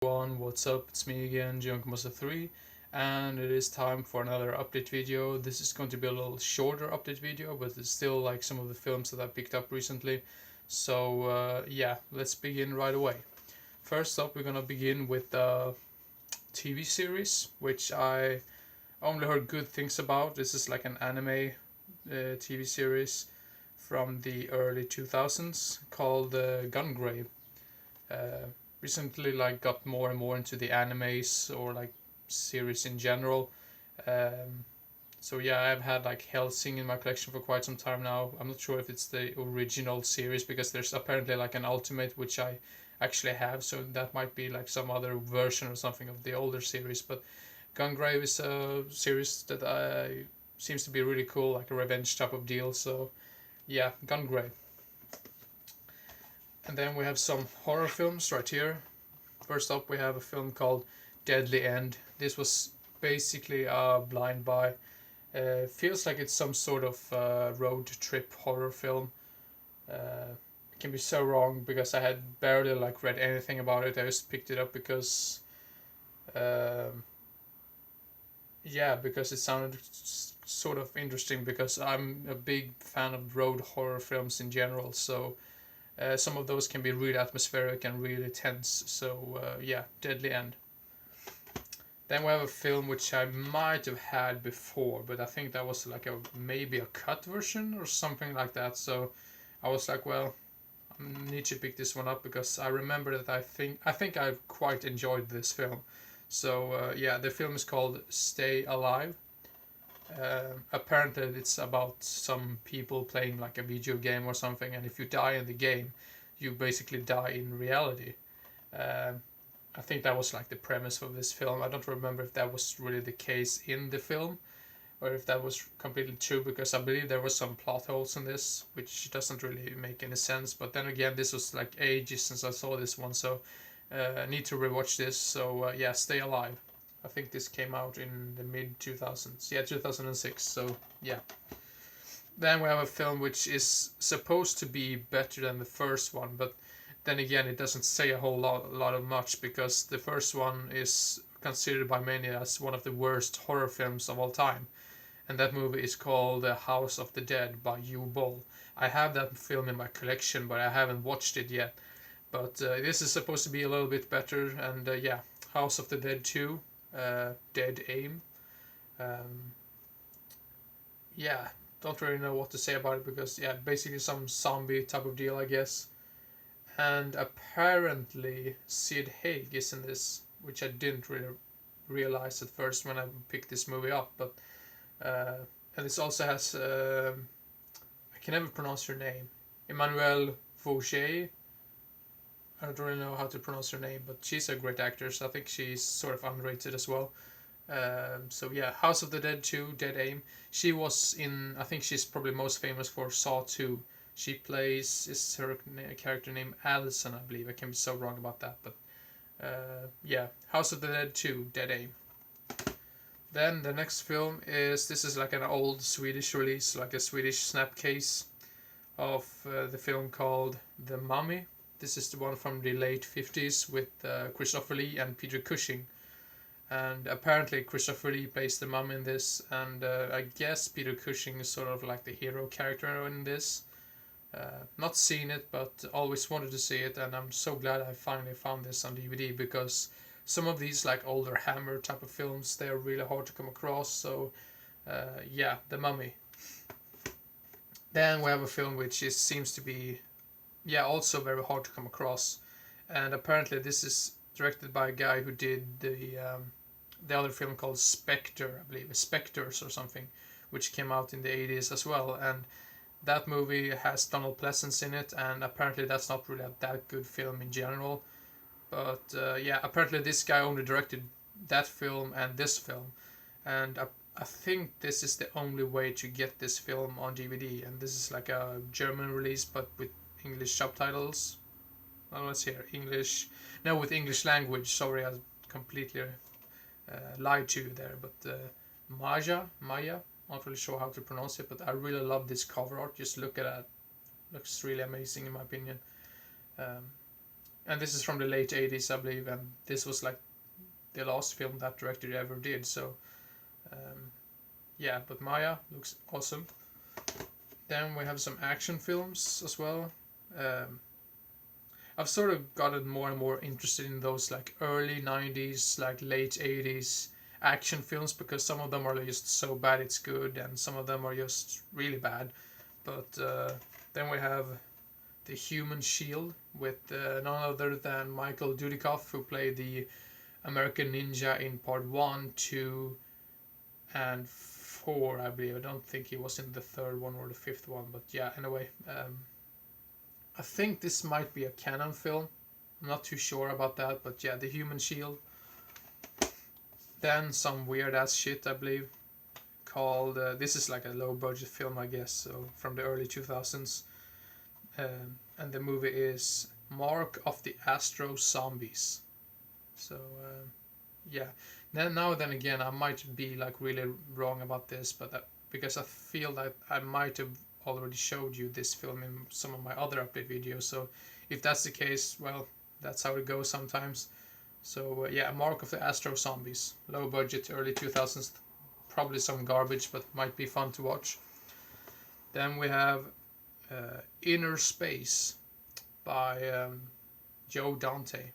Everyone, what's up? It's me again, Junkmaster3, and it is time for another update video. This is going to be a little shorter update video, but it's still like some of the films that I picked up recently. So yeah, let's begin right away. First up, we're gonna begin with the TV series, which I only heard good things about. This is like an anime TV series from the early 2000s called Gunn Grave. uh, Recently like got more and more into the animes or like series in general. Um, so yeah, I've had like Helsing in my collection for quite some time now. I'm not sure if it's the original series because there's apparently like an ultimate which I actually have, so that might be like some other version or something of the older series. But Gungrave is a series that I seems to be really cool, like a revenge type of deal. So yeah, Gungrave. And then we have some horror films right here. First up, we have a film called Deadly End. This was basically a blind buy. Feels like it's some sort of road trip horror film. It can be so wrong because I had barely like read anything about it. I just picked it up because, um, yeah, because it sounded sort of interesting. Because I'm a big fan of road horror films in general. So some of those can be really atmospheric and really tense. So yeah, Deadly End. Then we have a film which I might have had before, but I think that was like a maybe a cut version or something like that. So I was like, well, I need to pick this one up because I remember that I think I quite enjoyed this film. So yeah, the film is called Stay Alive. Apparently, it's about some people playing like a video game or something, and if you die in the game, you basically die in reality. Um, I think that was like the premise of this film. I don't remember if that was really the case in the film or if that was completely true because I believe there were some plot holes in this which doesn't really make any sense. But then again, this was like ages since I saw this one, so I need to rewatch this. So yeah, Stay Alive. I think this came out in the mid 2000s. Yeah, 2006. So yeah. Then we have a film which is supposed to be better than the first one, but then again, it doesn't say a whole lot of much because the first one is considered by many as one of the worst horror films of all time, and that movie is called The House of the Dead by Uwe Boll. I have that film in my collection, but I haven't watched it yet. But this is supposed to be a little bit better, and yeah, House of the Dead 2, Dead Aim. Um, yeah, don't really know what to say about it because yeah, basically some zombie type of deal, I guess. And apparently Sid Haig is in this, which I didn't really realize at first when I picked this movie up. But and this also has I can never pronounce her name, Emmanuelle Vaugier. I don't really know how to pronounce her name, but she's a great actress. I think she's sort of underrated as well. So yeah, House of the Dead 2, Dead Aim. She was in. I think she's probably most famous for Saw 2. She plays is her character named Allison, I believe. I can be so wrong about that, but yeah, House of the Dead 2, Dead Aim. Then the next film is this is like an old Swedish release, like a Swedish snapcase of the film called The Mummy. This is the one from the late 50s with Christopher Lee and Peter Cushing. And apparently Christopher Lee plays the mum in this, and I guess Peter Cushing is sort of like the hero character in this. Not seen it, but always wanted to see it, and I'm so glad I finally found this on DVD because some of these like older Hammer type of films, they are really hard to come across. So yeah, The Mummy. Then we have a film which seems to be yeah also very hard to come across, and apparently this is directed by a guy who did the other film called Spectre, I believe, Spectres or something, which came out in the 80s as well. And that movie has Donald Pleasence in it, and apparently that's not really a that good film in general. But yeah, apparently this guy only directed that film and this film, and I think this is the only way to get this film on DVD. And this is like a German release, but with English subtitles. Oh, let's hear English. No, with English language. Sorry, I completely lied to you there. But Maya, not really sure how to pronounce it, but I really love this cover art. Just look at that; looks really amazing in my opinion. Um, and this is from the late 80s, I believe, and this was like the last film that director ever did. So yeah, but Maya looks awesome. Then we have some action films as well. I've sort of gotten more and more interested in those like early 90s, like late 80s action films, because some of them are just so bad it's good, and some of them are just really bad. But then we have The Human Shield with none other than Michael Dudikoff, who played the American Ninja in part 1, 2, and 4, I believe. I don't think he was in the third one or the fifth one, but yeah, anyway. I think this might be a canon film. I'm not too sure about that, but yeah, The Human Shield. Then some weird ass shit, I believe, called this is like a low budget film, I guess, so from the early 2000s. And the movie is Mark of the Astros Zombies. So yeah. Then again, I might be like really wrong about this, but because I feel that I might have already showed you this film in some of my other update videos. So if that's the case, well, that's how it goes sometimes. So yeah, Mark of the Astro Zombies, low budget, early 2000s, probably some garbage, but might be fun to watch. Then we have Innerspace by Joe Dante.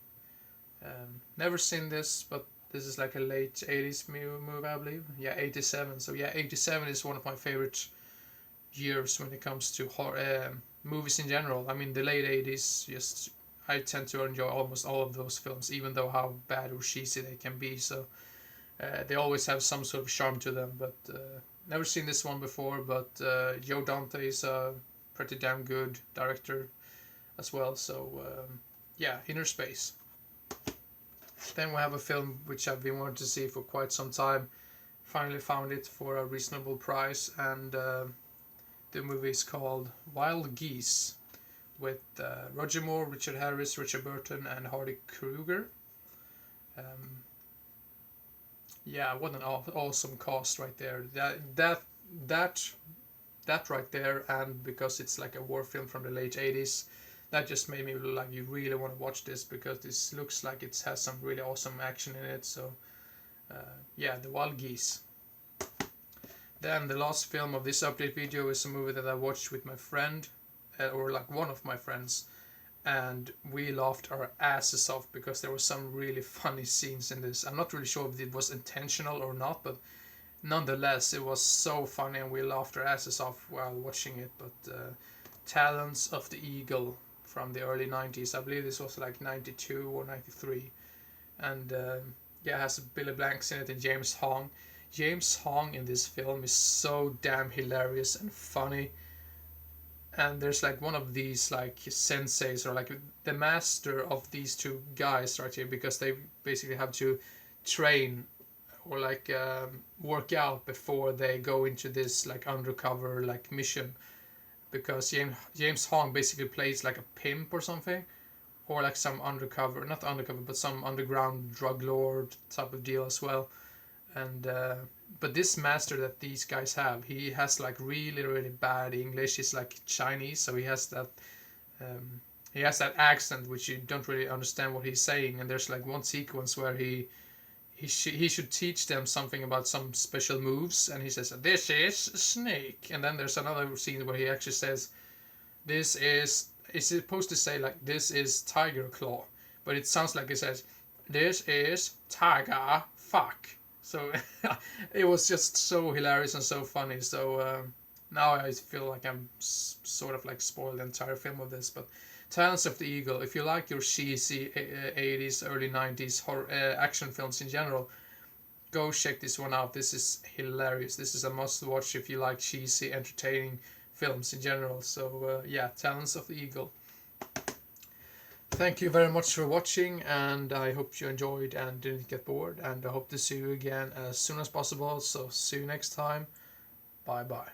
Never seen this, but this is like a late 80s movie, I believe. Yeah, 87. So yeah, 87 is one of my favorite years when it comes to horror, movies in general. I mean, the late 80s, just I tend to enjoy almost all of those films, even though how bad or cheesy they can be. So they always have some sort of charm to them. But never seen this one before. But Joe Dante is a pretty damn good director as well. So yeah, Innerspace. Then we have a film which I've been wanting to see for quite some time. Finally found it for a reasonable price, and the movie is called Wild Geese, with Roger Moore, Richard Harris, Richard Burton, and Hardy Kruger. Yeah, what an awesome cast right there. That right there, and because it's like a war film from the late 80s, that just made me like you really want to watch this, because this looks like it has some really awesome action in it. So yeah, The Wild Geese. Then the last film of this update video is a movie that I watched with my friend, or like one of my friends, and we laughed our asses off because there were some really funny scenes in this. I'm not really sure if it was intentional or not, but nonetheless it was so funny and we laughed our asses off while watching it. But Talons of the Eagle from the early 90s, I believe this was like 92 or 93, and yeah, it has Billy Blanks in it and James Hong. James Hong in this film is so damn hilarious and funny, and there's like one of these like senseis, or like the master of these two guys right here, because they basically have to train or like work out before they go into this like undercover like mission, because James Hong basically plays like a pimp or something, or like some not undercover, but some underground drug lord type of deal as well. And but this master that these guys have, he has like really bad English. He's like Chinese, so he has that accent which you don't really understand what he's saying. And there's like one sequence where he should teach them something about some special moves, and he says, "This is a snake." And then there's another scene where he actually says, "This is." It's supposed to say like, "This is tiger claw," but it sounds like it says, "This is tiger fuck." So it was just so hilarious and so funny. So now I feel like I'm sort of like spoiled the entire film of this. But Talons of the Eagle, if you like your cheesy 80s, early 90s horror, action films in general, go check this one out. This is hilarious. This is a must watch if you like cheesy, entertaining films in general. So yeah, Talons of the Eagle. Thank you very much for watching, and I hope you enjoyed and didn't get bored, and I hope to see you again as soon as possible. So see you next time. Bye bye.